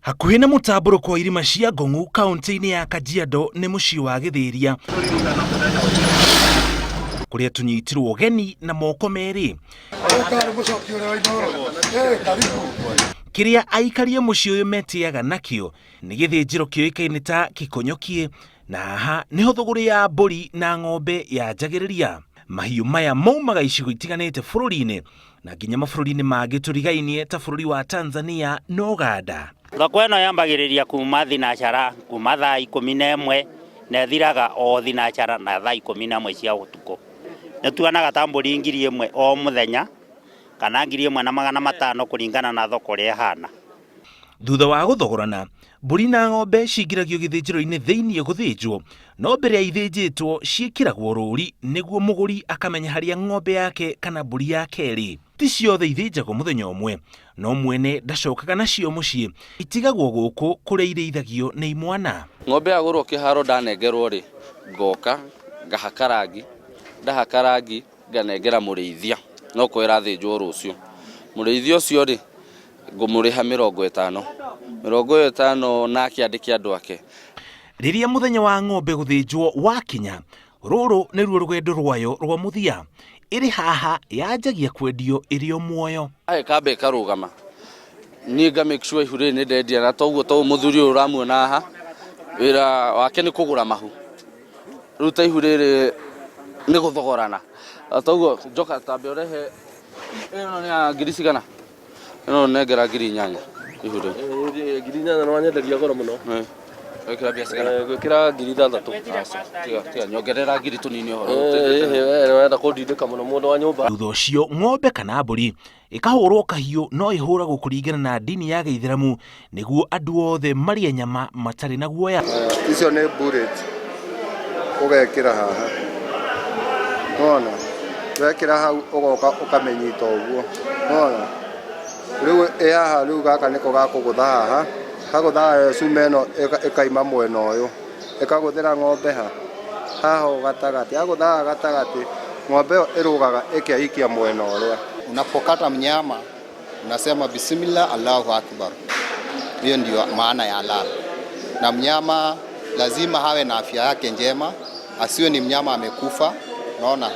Hakuhĩ na mũtambũrũko wa irima cia Ngong'u kaunti-inĩ ya Kajiado nĩ mũciĩ wa Githiria, kũrĩa tũnyitirwo ũgeni na moko merĩ. Kĩrĩa aikaria mũciĩ ũyũ metiaga nakĩo nĩ gĩthĩnjiro kĩoĩkaine ta Keekonyokie, na haha nĩho thũgũrĩ ya mbũri na ng'ombe yanjagĩrĩria. Mahiũ maya maumaga icigo itiganĩte bũrũri-inĩ na nginya mabũrũri-inĩ mangĩ tũrigainie ta bũrũri wa Tanzania na Uganda. Thoko ĩno yambagĩrĩria kuma thinacara kuma thaa 11 na ĩthiraga o thinacara na thaa 11 cia ũtukũ. Nĩtuonaga ta mbũri 1,000 o mũthenya kana 1,500 kũringana na thoko ũrĩa ĩhana. Thutha wa gũthogorana, mbũri na ng'ombe cingiragio gĩthĩnjĩro-inĩ thĩiniĩ gũthĩnjwo, no mbere ya ithĩnjĩtwo ciĩkĩragwo rũũri nĩguo mũgũri akamenya harĩa ng'ombe yake kana mbũri yake ĩrĩ. Ti ciothe ithĩnjagwo mũthenya ũmwe, no mwene ndacokaga nacio mũciĩ, itigagwo gũkũ kũrĩa irĩithagio nĩ imwana. Ng'ombe yagũrwo kĩharo ndanengerwo rĩ, ngoka ngahaka rangi, ndahaka rangi nganengera mũrĩithia, no ko ĩrathĩnjwo rũciũ. Mũrĩithia ũcio rĩ ngũmũrĩha 50 nake andĩke andũ ake. Rĩrĩa mũthenya wa ng'ombe gũthĩnjwo wakinya, rũrũ nĩruo rũgendo rwayo rwa mũthia. Ĩrĩ haha yanjagia kwendio ĩrĩ o muoyo. Kamba ĩkarũgama, niĩ nga make sure ihu rĩrĩ nĩ ndendia, na toguo to mũthuri ũyũ ũramuona haha wĩra wake nĩ kũgũra mahu. Rĩu ta ihu rĩrĩ nĩ gũthogorana, toguo njoka tambe ũrehe ĩno nĩ ya ngiri cigana, ĩno nengera 8,000 ihu rĩu. 8,000 no wanyenderia goro mũno. Gwĩkĩra mbia cigana? Gwĩkĩra 6,000. Tiga nyongerera ngiri tũnini ũhoro. Wenda kũndindĩka mũno mũndũ wa nyũmba. Thutha ũcio ng'ombe kana mbũri ĩkahũrwo kahiũ, no ĩhũragwo kũringana na ndini ya Gĩithĩramu nĩguo andũ othe marĩe nyama matarĩ na guoya. Icio nĩ bullet ũgekĩra haha, nona wekĩra hau ũgoka ũkamenyita ũguo, nona rĩu haha rĩu gaka nĩko gakũgũtha haha, kagũtha cuma ĩno ĩkaima mwena ũyũ, ĩkagũthĩra ng'ombe haha gatagatĩ, agũthaga gatagatĩ, ng'ombe ĩyo ĩrũgaga ĩkĩhikia mwena ũrĩa. Unapokata mnyama unasema bismillah Allahu akbar, hiyo ndio maana ya halal. Na mnyama lazima hawe na afya yake njema, asiwe ni mnyama amekufa, naona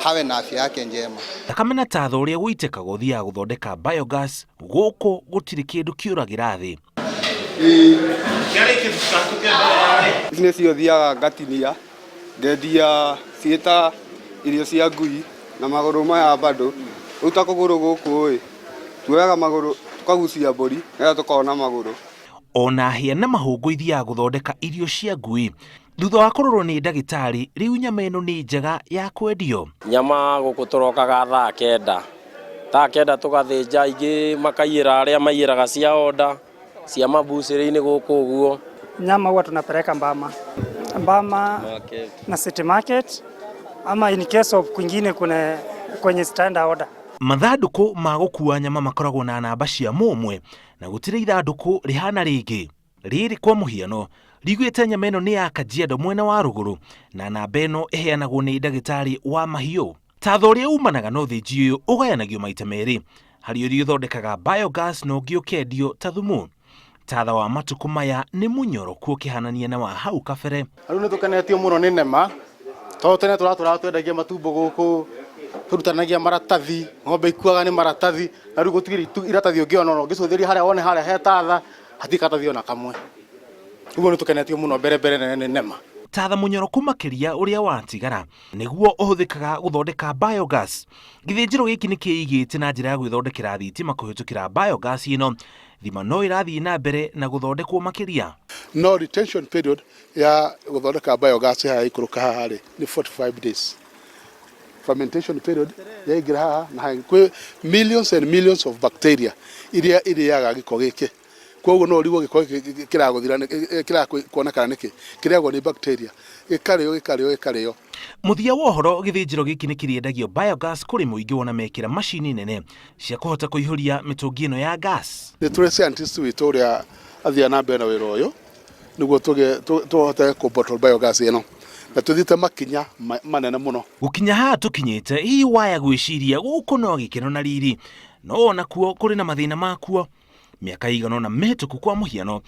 hawe na afya yake njema. Takamena tatho ũrĩa gũitĩkaga ũthiaga gũthondeka biogas, gũkũ gũtirĩ kĩndũ kĩũragĩra thĩ. Ici nĩcio thiaga ngatinia, ngendia ciĩta irio cia ngui na magũrũ maya bado. Rĩu ta kũgũrũ gũkũ ĩ, tuoyaga magũrũ tukagucia mbũri nĩgetha tũkona magũrũ. Ona hĩa na mahũngũ ithiaga gũthondeka irio cia ngui. Thutha wa kũrorwo nĩ ndagĩtarĩ, rĩu nyama ĩno nĩ njega ya kwendio. Nyama gũkũ tũrokaga thaa 9. Thaa 9 tũgathĩnja, ingĩ makaiyĩra arĩa maiyĩraga cia oda, cia mabucĩrĩ-inĩ gũkũ ũguo. Nyama huwa tunapeleka Mbama na City Market, ama in case of kwingine kwenye stand order. Mathandũkũ ma gũkua nyama makoragwo na namba cia mũmwe, na gũtirĩ ithandũkũ rĩhana rĩngĩ. Rĩrĩ kwa mũhiano rigwĩte nyama ĩno nĩ ya Kajiado mwena wa rũgũrũ, na namba ĩno ĩheanagwo nĩ ndagĩtarĩ wa mahiũ. Tatho ũrĩa umanaga na ũthĩnji ũyũ ũgayanagio maita merĩ, harĩ ũrĩa ũthondekaga biogas na ũngĩ ũkendio ta thumu. Tatha wa matukũ maya nĩ mũnyoroku ũkĩhanania na wa hau kabere. Rĩu nĩ tũkenetio mũno nĩ nema, tondũ tene twendagia matumbo gũkũ, tũrutanagia maratathi, ng'ombe ikuaga nĩ maratathi, na rĩu gũtigĩrĩ iratathi ũngĩona ũngĩcũthĩria harĩa wone harĩa he tatha, hatirĩ karatathi ona kamwe. Rĩu nĩ tũkenetio mũno mbere nĩ nema. Tatha mũnyoroku makĩria ũrĩa watigara nĩguo ũhũthĩkaga gũthondeka biogas. Gĩthĩnjĩro gĩkĩ nĩ kĩigĩte na njĩra ya gwĩthondekera thitima kũhĩtũkĩra biogas ĩno. Thima no ĩrathiĩ na mbere na gũthondekwo makĩria. No retention period ya gũthondeka biogas haha ikũrũka haha rĩ nĩ 45 days. Fermentation period ya ingĩra haha na kwĩ millions and millions of bacteria iria iriaga gĩko gĩkĩ. Koguo no rigo gĩko kĩrakuonekana nĩkĩ kĩrĩagwo nĩ bacteria gĩkarĩo. Mũthia wa ũhoro, gĩthĩnjĩro gĩkĩ nĩ kĩrĩendagio biogas kũrĩ mũingĩ wona mekĩra macini nene cia kũhota kũihũria mĩtũngi ĩno ya gas. Nĩ tũrĩ scientist witũ ũrĩa athiĩ na mbere na wĩra ũyũ nĩguo tũhote kũ-bottle biogas ĩno, na tũthiĩte makinya manene mũno. Gũkinya haha tũkinyĩte, hihi waya gwĩciria gũkũ no gĩkeno na riri, no ona kuo kũrĩ na mathĩna makuo. Miaka igana na mihituku kwa muhiano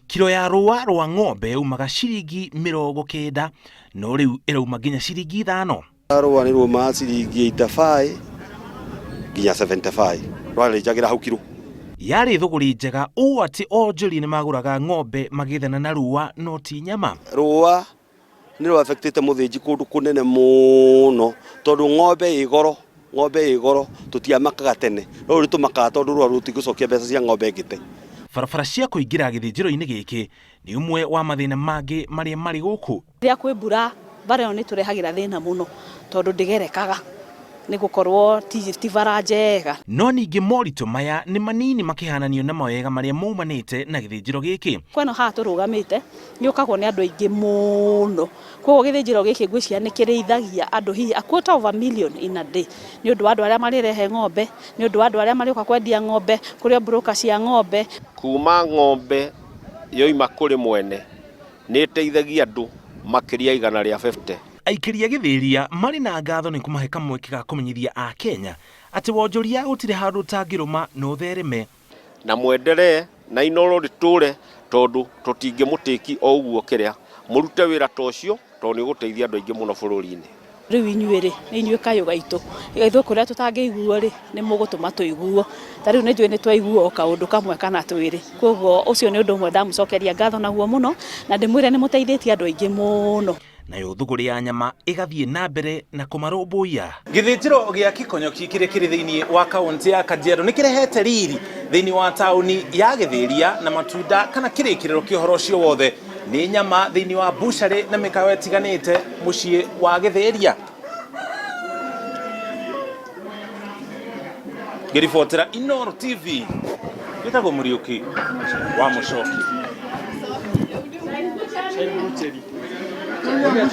kilo ya rũa rwa ng'ombe umaga ciringi 90 no riu irauma nginya ciringi 5. Rũa nĩ rũma ciringi 85 nginya 75 rwarĩjagira hau kiro. Yari thũgũri njega ũũ atĩ onjoria nĩ magũraga ng'ombe magĩthana na rũa no ti nyama. Rũa nĩ rũ affectĩte mũthĩnji kũndũ kũnene mũno tondũ ng'ombe ĩgoro tũtiamakaga tene no rĩu tũmakaga tondũ rũa rũtigũcokia mbeca cia ng'ombe ngĩte. Barabara cia kũingĩra gĩthĩnjĩro-inĩ gĩkĩ nĩ ũmwe wa mathĩna mangĩ marĩa marĩ gũkũ. Rĩrĩa kwĩ mbura bara ĩyo nĩ tũrehagĩra thĩna mũno tondũ ndĩgerekaga nĩ gũkorwo ti bara njega. No ningĩ moritũ maya nĩ manini makĩhananio na mawega marĩa maumanĩte na gĩthĩnjĩro gĩkĩ. Kweno haha tũrũgamĩte nĩ ũkagwo nĩ andũ aingĩ mũno. Koguo gĩthĩnjĩro gĩkĩ ngwĩciria nĩ kĩrĩithagia andũ hihi a quarter of a million in a day. Nĩ ũndũ wa andũ arĩa marĩrehe ng'ombe, nĩ ũndũ wa andũ arĩa marĩũka kwendia ng'ombe, kũrĩ broker cia ng'ombe. Kuma ng'ombe yoima kũrĩ mwene nĩ ĩteithagia andũ Makiria 150. Aikari a githiria marĩ na ngatho nĩ kũmahe kamweke ga kũmenyithia a Kenya atĩ wonjoria gũtirĩ handũ tangĩrũma no thereme. Na mwenderee na Inooro rĩtũre tondũ tũtingĩmũtĩki o ũguo kĩrĩa mũrute wĩra ta ũcio tondũ nĩ gũteithia andũ aingĩ mũno bũrũri-inĩ. Rĩu inyuĩ-rĩ nĩ inyuĩ kayũ gaitũ. Ithuĩ kũrĩa tũtangĩiguo-rĩ nĩ mũgũtũma tũiguo. Ta rĩu nĩ njũĩ nĩ twaiguo o kaũndũ kamwe kana twĩrĩ. Koguo ũcio nĩ ũndũ ũmwe ndamũcokeria ngatho naguo mũno na ndĩmwĩre nĩ mũteithĩtie andũ aingĩ mũno. Nayo thũgũrĩ ya nyama ĩgathiĩ na mbere na kũmarũmbũiya. Gĩthĩnjĩro gĩa Keekonyokie kĩrĩa kĩrĩ thĩinĩ wa kaunti ya Kajiado nĩ kĩrehete riri thĩinĩ wa taũni ya gĩthĩria na matunda kana kĩrĩkĩrĩro kĩa ũhoro ũcio wothe nĩ nyama thĩinĩ wa bucharĩ na mĩkawa ĩtiganĩte mũciĩ wa gĩthĩria. Ngĩribotera Inooro TV gĩtagwo Muriuki wa Muchoki.